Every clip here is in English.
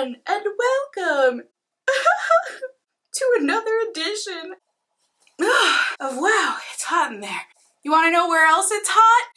everyone, and welcome to another edition of Wow, It's Hot in There. You want to know where else it's hot?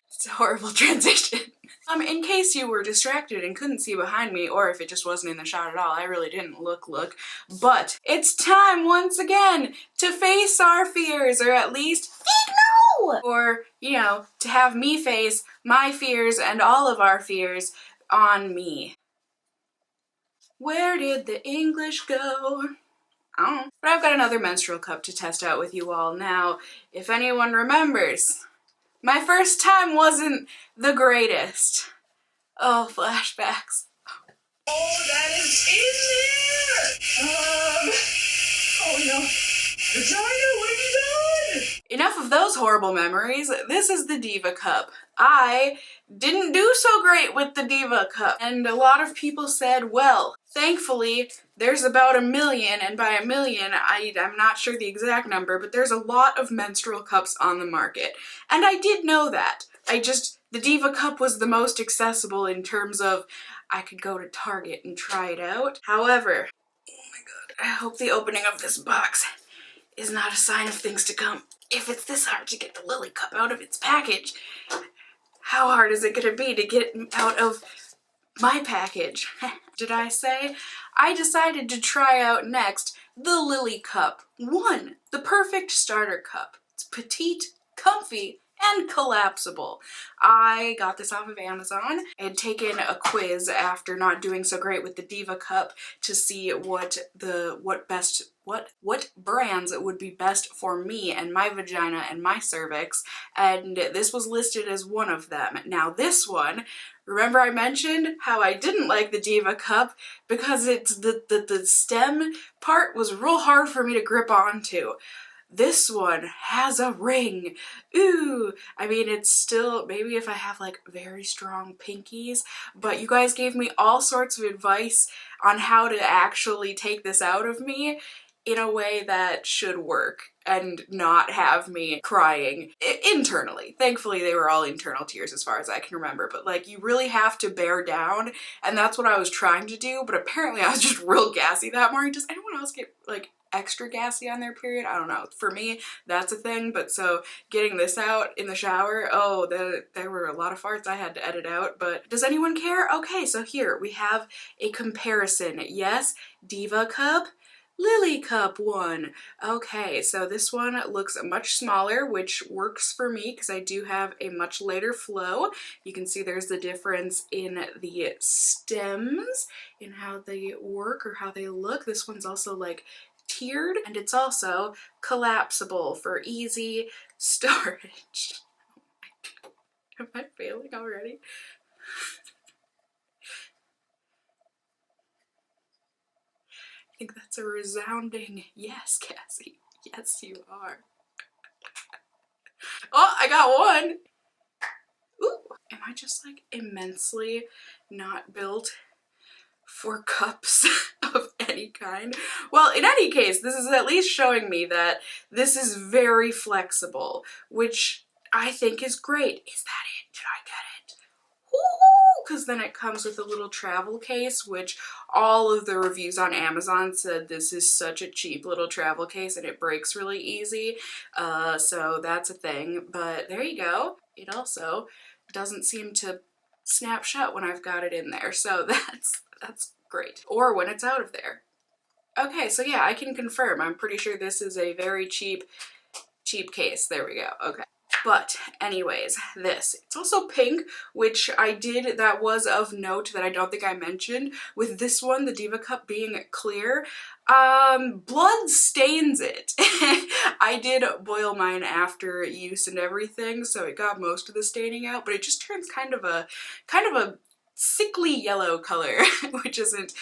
It's a horrible transition. In case you were distracted and couldn't see behind me, or if it just wasn't in the shot at all, I really didn't look, but it's time once again to face our fears, or at least no! Or, you know, to have me face my fears and all of our fears on me. Where did the English go? I don't know. But I've got another menstrual cup to test out with you all. Now, if anyone remembers, my first time wasn't the greatest. Oh, flashbacks. Oh, that is in there! Oh no. Vagina, what have you done? Enough of those horrible memories. This is the Diva Cup. I didn't do so great with the Diva Cup. And a lot of people said, well, thankfully, there's about 1 million, and by 1 million, I'm not sure the exact number, but there's a lot of menstrual cups on the market. And I did know that. The Diva Cup was the most accessible in terms of I could go to Target and try it out. However, oh my god, I hope the opening of this box is not a sign of things to come. If it's this hard to get the Lily Cup out of its package, how hard is it gonna be to get it out of my package? Did I say? I decided to try out next the Lily Cup 1, the perfect starter cup. It's petite, comfy, and collapsible. I got this off of Amazon. I had taken a quiz after not doing so great with the Diva Cup to see what brands would be best for me and my vagina and my cervix, and this was listed as one of them. Now this one, remember I mentioned how I didn't like the Diva Cup because it's the stem part was real hard for me to grip onto. This one has a ring. Ooh, I mean, it's still, maybe if I have like very strong pinkies, but you guys gave me all sorts of advice on how to actually take this out of me in a way that should work and not have me crying internally. Thankfully, they were all internal tears as far as I can remember, but like you really have to bear down, and that's what I was trying to do, but apparently I was just real gassy that morning. Does anyone else get like extra gassy on their period? I don't know. For me, that's a thing, but so getting this out in the shower, oh, there were a lot of farts I had to edit out, but does anyone care? Okay, so here we have a comparison. Yes, Diva Cup, Lily Cup 1. Okay, so this one looks much smaller, which works for me because I do have a much later flow. You can see there's the difference in the stems, in how they work or how they look. This one's also like tiered, and it's also collapsible for easy storage. Oh my god. Am I failing already? I think that's a resounding yes, Cassie. Yes, you are. Oh, I got one! Ooh, am I just like immensely not built for cups of any kind? Well, in any case, this is at least showing me that this is very flexible, which I think is great. Is that it? Did I get it? Woo! Because then it comes with a little travel case, which all of the reviews on Amazon said this is such a cheap little travel case and it breaks really easy. So that's a thing, but there you go. It also doesn't seem to snap shut when I've got it in there, so that's great. Or when it's out of there. Okay, so yeah, I can confirm. I'm pretty sure this is a very cheap case. There we go. Okay. But anyways, it's also pink, which that was of note that I don't think I mentioned. With this one, the Diva Cup being clear, blood stains it. I did boil mine after use and everything, so it got most of the staining out, but it just turns kind of a sickly yellow color, which isn't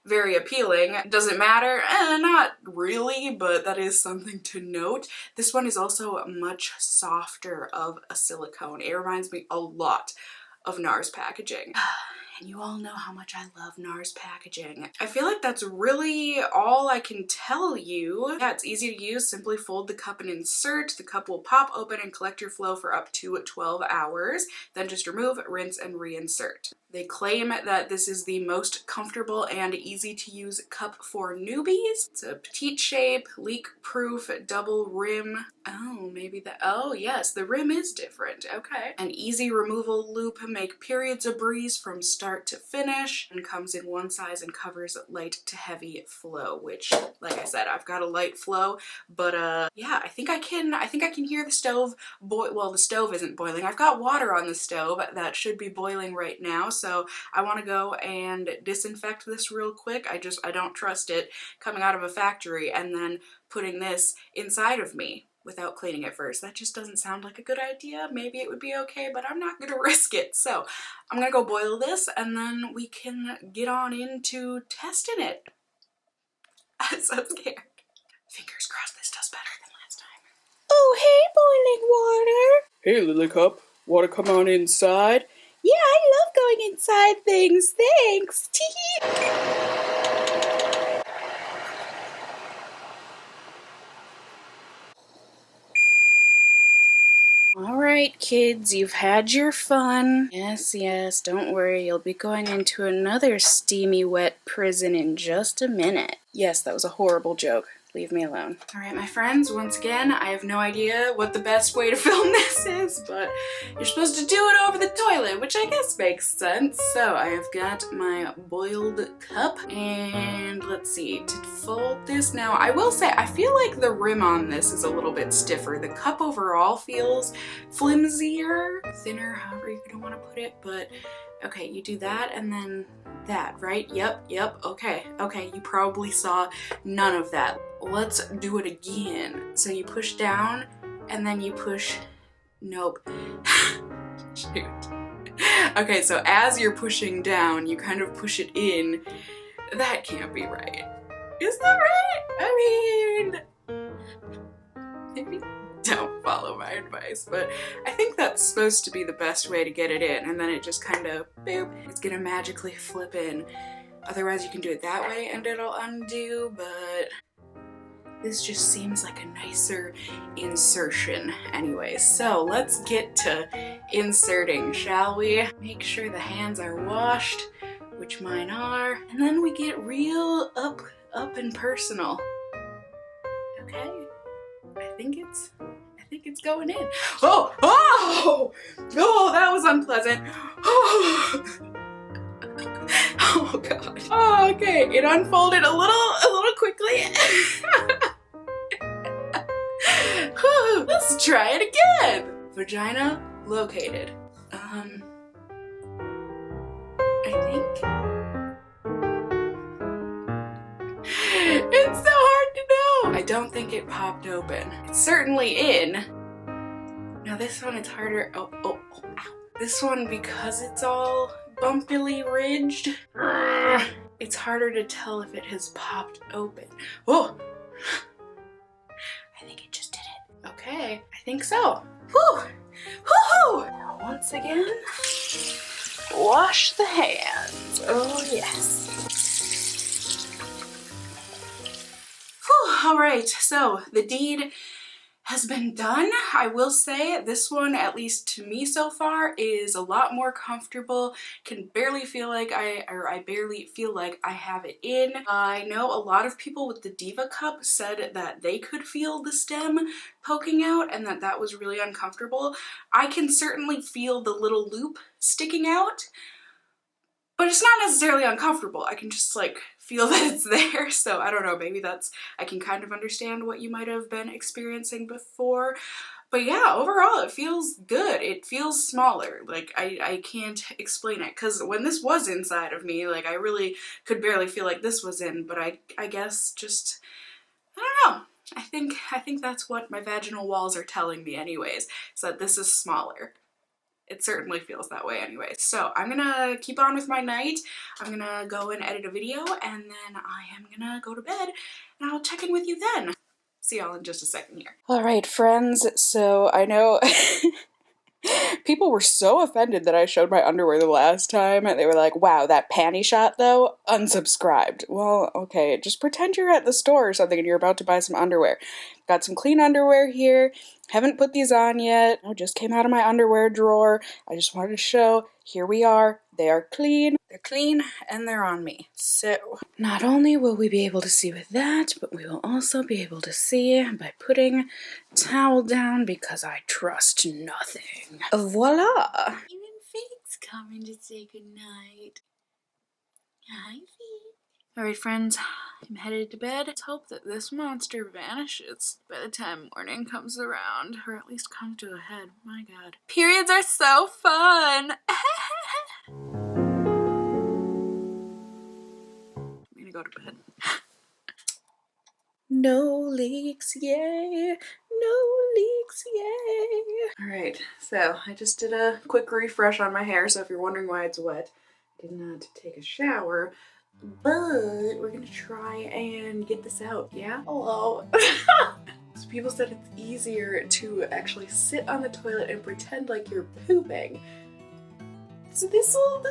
very appealing. Does it matter? Not really, but that is something to note. This one is also much softer of a silicone. It reminds me a lot of NARS packaging. And you all know how much I love NARS packaging. I feel like that's really all I can tell you. Yeah, it's easy to use. Simply fold the cup and insert. The cup will pop open and collect your flow for up to 12 hours. Then just remove, rinse, and reinsert. They claim that this is the most comfortable and easy to use cup for newbies. It's a petite shape, leak-proof, double rim. Oh, maybe that, oh yes, the rim is different, okay. An easy removal loop, make periods a breeze from start to finish, and comes in one size and covers light to heavy flow, which, like I said, I've got a light flow, but yeah, I think I can hear the stove boil. Well, the stove isn't boiling. I've got water on the stove that should be boiling right now, so I want to go and disinfect this real quick. I don't trust it coming out of a factory and then putting this inside of me without cleaning it first. That just doesn't sound like a good idea. Maybe it would be okay, but I'm not gonna risk it. So I'm gonna go boil this and then we can get on into testing it. I'm so scared. Fingers crossed this does better than last time. Oh, hey, boiling water. Hey, Lily Cup. Water come on inside? Yeah, I love going inside things. Thanks. Tee-hee. All right, kids, you've had your fun. Yes, yes, don't worry. You'll be going into another steamy, wet prison in just a minute. Yes, that was a horrible joke. Leave me alone. All right, my friends, once again, I have no idea what the best way to film this is, but you're supposed to do it over the toilet, which I guess makes sense. So I have got my boiled cup, and let's see, to fold this now, I will say, I feel like the rim on this is a little bit stiffer. The cup overall feels flimsier, thinner, however you want to put it, but okay, you do that and then that, right? Yep, okay, you probably saw none of that. Let's do it again. So you push down and then you push, nope. Shoot. Okay, so as you're pushing down, you kind of push it in. That can't be right. Is that right? I mean, maybe don't follow my advice, but I think that's supposed to be the best way to get it in, and then it just kind of, boop, it's gonna magically flip in. Otherwise you can do it that way and it'll undo, but this just seems like a nicer insertion anyway. So let's get to inserting, shall we? Make sure the hands are washed, which mine are, and then we get real up and personal. Okay, I think it's going in. Oh, that was unpleasant. Oh god. Oh, okay, it unfolded a little quickly. Let's try it again. Vagina located. I think it's so hard to know. I don't think it popped open. It's certainly in. Now this one, it's harder. Oh, ow. This one, because it's all bumpily ridged, it's harder to tell if it has popped open. Oh! I think it just did it. Okay, I think so. Whew! Woohoo! Now once again, wash the hands. Oh yes. Whew, all right, so the deed has been done. I will say this one, at least to me so far, is a lot more comfortable. Can barely feel like I barely feel like I have it in. I know a lot of people with the Diva Cup said that they could feel the stem poking out and that was really uncomfortable. I can certainly feel the little loop sticking out, but it's not necessarily uncomfortable. I can just like feel that it's there, so I don't know, maybe that's, I can kind of understand what you might have been experiencing before. But yeah, overall it feels good. It feels smaller. Like I can't explain it, because when this was inside of me, like I really could barely feel like this was in, but I guess just, I don't know. I think that's what my vaginal walls are telling me anyways, is that this is smaller. It certainly feels that way anyway. So I'm gonna keep on with my night. I'm gonna go and edit a video, and then I am gonna go to bed, and I'll check in with you then. See y'all in just a second here. All right, friends, so I know People were so offended that I showed my underwear the last time. They were like, wow, that panty shot though, unsubscribed. Well, okay, just pretend you're at the store or something and you're about to buy some underwear. Got some clean underwear here. Haven't put these on yet. I just came out of my underwear drawer. I just wanted to show, here we are. They are clean. They're clean and they're on me. So not only will we be able to see with that, but we will also be able to see by putting towel down because I trust nothing. Voila! Even Fake's coming to say goodnight. Hi, Fake. Alright, friends, I'm headed to bed. Let's hope that this monster vanishes by the time morning comes around, or at least comes to a head. My god. Periods are so fun! I'm gonna go to bed. No leaks, yay! No leaks, yay! Alright, so I just did a quick refresh on my hair, so if you're wondering why it's wet, I did not take a shower, but we're gonna try and get this out, yeah? Hello! So people said it's easier to actually sit on the toilet and pretend like you're pooping. So this'll be...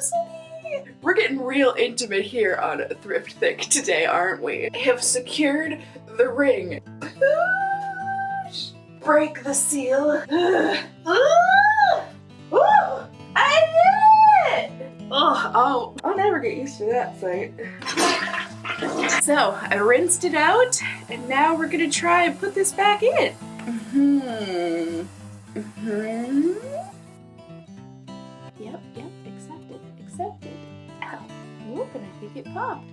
We're getting real intimate here on Thrift Thick today, aren't we? I have secured the ring. Break the seal. I did it! Oh, I'll never get used to that sight. So I rinsed it out, and now we're gonna try and put this back in. Yep, accepted. Ow, whoop, and I think it popped.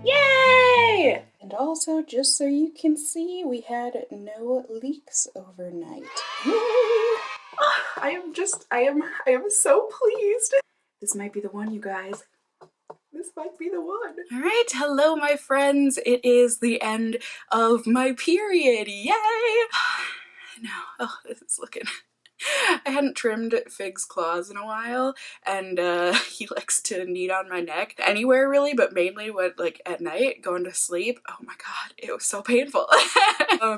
Yay! And also, just so you can see, we had no leaks overnight. Yay! I am so pleased. This might be the one, you guys. This might be the one. All right, hello, my friends. It is the end of my period. Yay! No, oh, this is looking... I hadn't trimmed Fig's claws in a while, and he likes to knead on my neck anywhere really, but mainly when like at night going to sleep. Oh my god, it was so painful.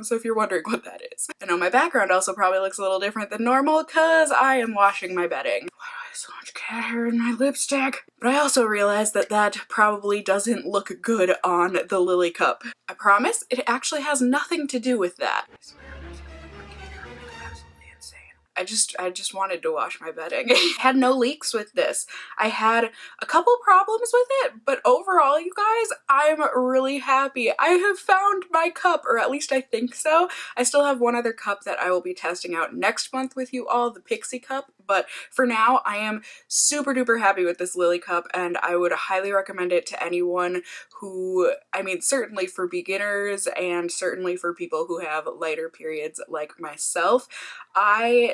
So if you're wondering what that is, I know my background also probably looks a little different than normal because I am washing my bedding. Why do I have so much cat hair in my lipstick? But I also realized that that probably doesn't look good on the Lily cup. I promise it actually has nothing to do with that. I swear. I just wanted to wash my bedding. I had no leaks with this. I had a couple problems with it, but overall, you guys, I'm really happy. I have found my cup, or at least I think so. I still have one other cup that I will be testing out next month with you all, the Pixie cup, but for now, I am super duper happy with this Lily cup, and I would highly recommend it to anyone who, I mean, certainly for beginners and certainly for people who have lighter periods like myself. I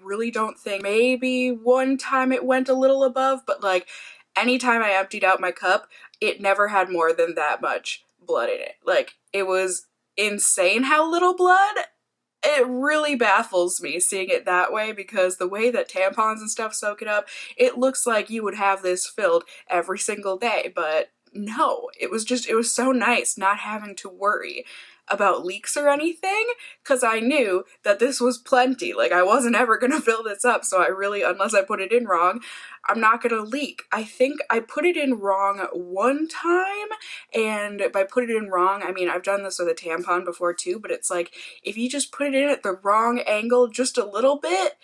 really don't think, maybe one time it went a little above, but like anytime I emptied out my cup, it never had more than that much blood in it. Like, it was insane how little blood. It really baffles me seeing it that way, because the way that tampons and stuff soak it up, it looks like you would have this filled every single day, but no, it was so nice not having to worry about leaks or anything, because I knew that this was plenty. Like, I wasn't ever gonna fill this up, so I really, unless I put it in wrong, I'm not gonna leak. I think I put it in wrong one time, and by put it in wrong, I mean I've done this with a tampon before too, but it's like, if you just put it in at the wrong angle just a little bit,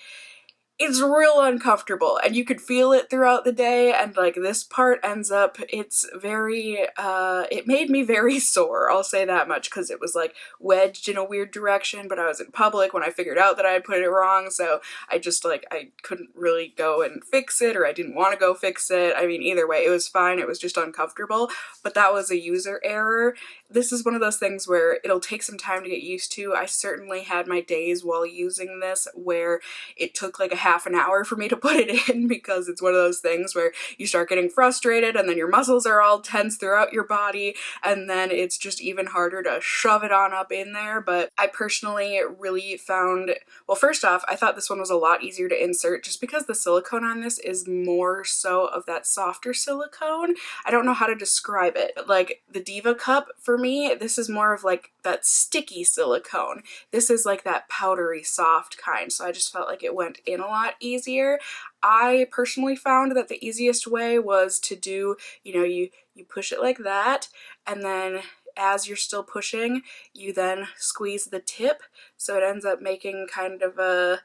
it's real uncomfortable, and you could feel it throughout the day, and like this part ends up, it's very, it made me very sore, I'll say that much, because it was like wedged in a weird direction, but I was in public when I figured out that I had put it wrong, so I just like, I couldn't really go and fix it, or I didn't want to go fix it. I mean, either way, it was fine, it was just uncomfortable, but that was a user error. This is one of those things where it'll take some time to get used to. I certainly had my days while using this where it took like a half an hour for me to put it in, because it's one of those things where you start getting frustrated and then your muscles are all tense throughout your body, and then it's just even harder to shove it on up in there. But I personally really found, well, first off, I thought this one was a lot easier to insert just because the silicone on this is more so of that softer silicone. I don't know how to describe it, but like the Diva Cup, for me, this is more of like that sticky silicone. This is like that powdery soft kind, so I just felt like it went in a lot easier. I personally found that the easiest way was to do, you know, you push it like that, and then as you're still pushing, you then squeeze the tip, so it ends up making kind of a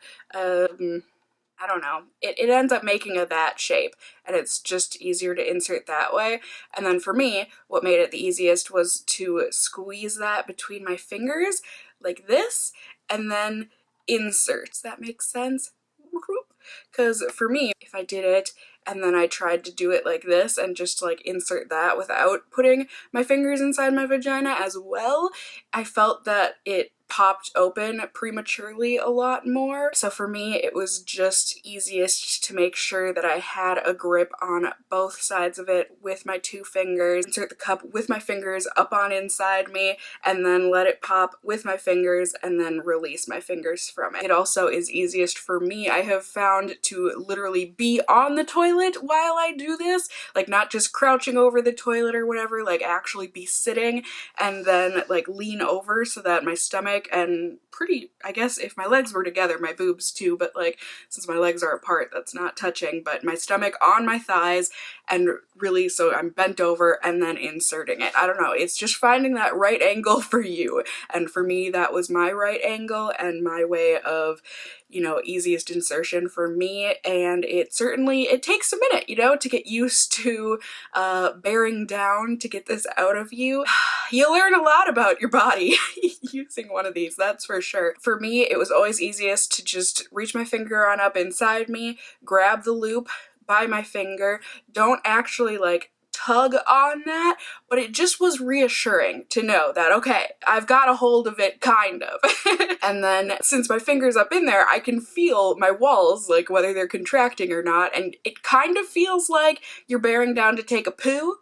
I don't know, it ends up making a that shape, and it's just easier to insert that way. And then for me, what made it the easiest was to squeeze that between my fingers like this, and then insert. Does that make sense? Because for me, if I did it and then I tried to do it like this and just like insert that without putting my fingers inside my vagina as well, I felt that it popped open prematurely a lot more. So for me, it was just easiest to make sure that I had a grip on both sides of it with my two fingers, insert the cup with my fingers up on inside me, and then let it pop with my fingers and then release my fingers from it. It also is easiest for me, I have found, to literally be on the toilet while I do this, like not just crouching over the toilet or whatever, like actually be sitting and then like lean over so that my stomach and I guess if my legs were together, my boobs too, but like since my legs are apart, that's not touching, but my stomach on my thighs, and really so I'm bent over and then inserting it. I don't know, it's just finding that right angle for you, and for me that was my right angle and my way of, you know, easiest insertion for me. And it takes a minute, you know, to get used to bearing down to get this out of you. You learn a lot about your body using one of these, that's for sure. For me, it was always easiest to just reach my finger on up inside me, grab the loop by my finger, don't actually like tug on that, but it just was reassuring to know that, okay, I've got a hold of it, kind of. And then since my finger's up in there, I can feel my walls, like whether they're contracting or not, and it kind of feels like you're bearing down to take a poo,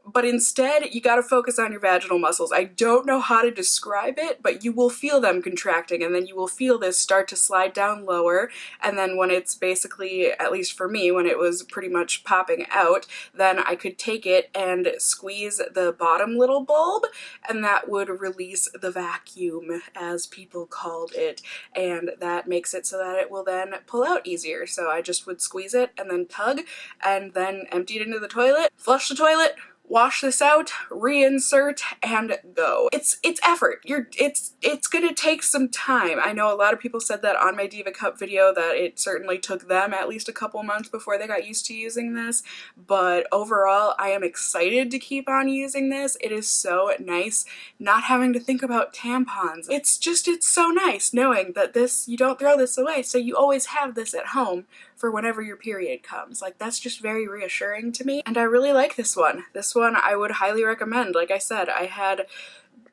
but instead you gotta focus on your vaginal muscles. I don't know how to describe it, but you will feel them contracting, and then you will feel this start to slide down lower, and then when it's basically, at least for me, when it was pretty much popping out, then I could take it and squeeze the bottom little bulb, and that would release the vacuum, as people called it, and that makes it so that it will then pull out easier. So I just would squeeze it and then tug, and then empty it into the toilet, flush the toilet, wash this out, reinsert, and go. It's effort. It's gonna take some time. I know a lot of people said that on my Diva Cup video, that it certainly took them at least a couple months before they got used to using this, but overall I am excited to keep on using this. It is so nice not having to think about tampons. It's so nice knowing that you don't throw this away, so you always have this at home for whenever your period comes. Like, that's just very reassuring to me, and I really like this one. This one I would highly recommend. Like I said, I had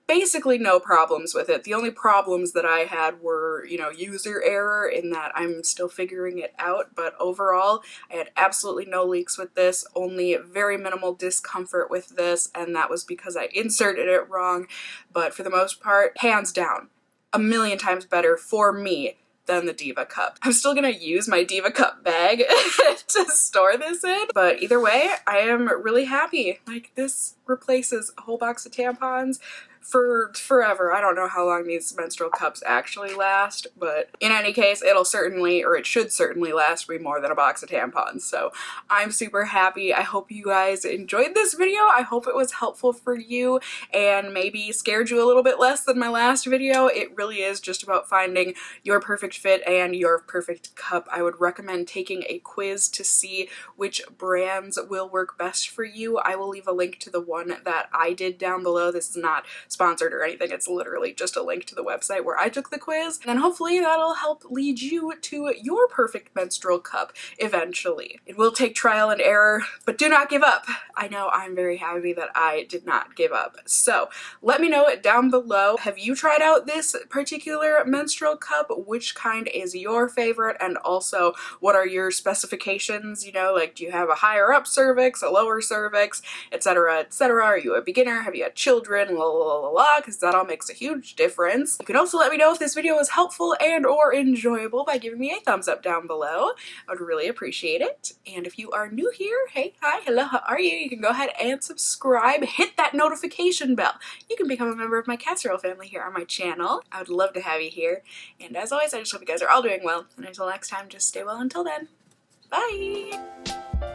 basically no problems with it. The only problems that I had were, you know, user error, in that I'm still figuring it out, but overall I had absolutely no leaks with this, only very minimal discomfort with this, and that was because I inserted it wrong. But for the most part, hands down, a million times better for me than the Diva Cup. I'm still gonna use my Diva Cup bag to store this in, but either way, I am really happy. Like, this replaces a whole box of tampons for forever. I don't know how long these menstrual cups actually last, but in any case, it'll certainly, or it should certainly last me more than a box of tampons, so I'm super happy. I hope you guys enjoyed this video. I hope it was helpful for you and maybe scared you a little bit less than my last video. It really is just about finding your perfect fit and your perfect cup. I would recommend taking a quiz to see which brands will work best for you. I will leave a link to the one that I did down below. This is not sponsored or anything, it's literally just a link to the website where I took the quiz, and then hopefully that'll help lead you to your perfect menstrual cup eventually. It will take trial and error, but do not give up. I know I'm very happy that I did not give up. So let me know down below, have you tried out this particular menstrual cup? Which kind is your favorite? And also, what are your specifications? You know, like, do you have a higher up cervix, a lower cervix, etc., etc.? Are you a beginner? Have you had children? La, la, la, because that all makes a huge difference. You can also let me know if this video was helpful and or enjoyable by giving me a thumbs up down below. I would really appreciate it. And if you are new here, hey, hi, hello, how are you? You can go ahead and subscribe, hit that notification bell. You can become a member of my casserole family here on my channel. I would love to have you here. And as always, I just hope you guys are all doing well. And until next time, just stay well until then. Bye!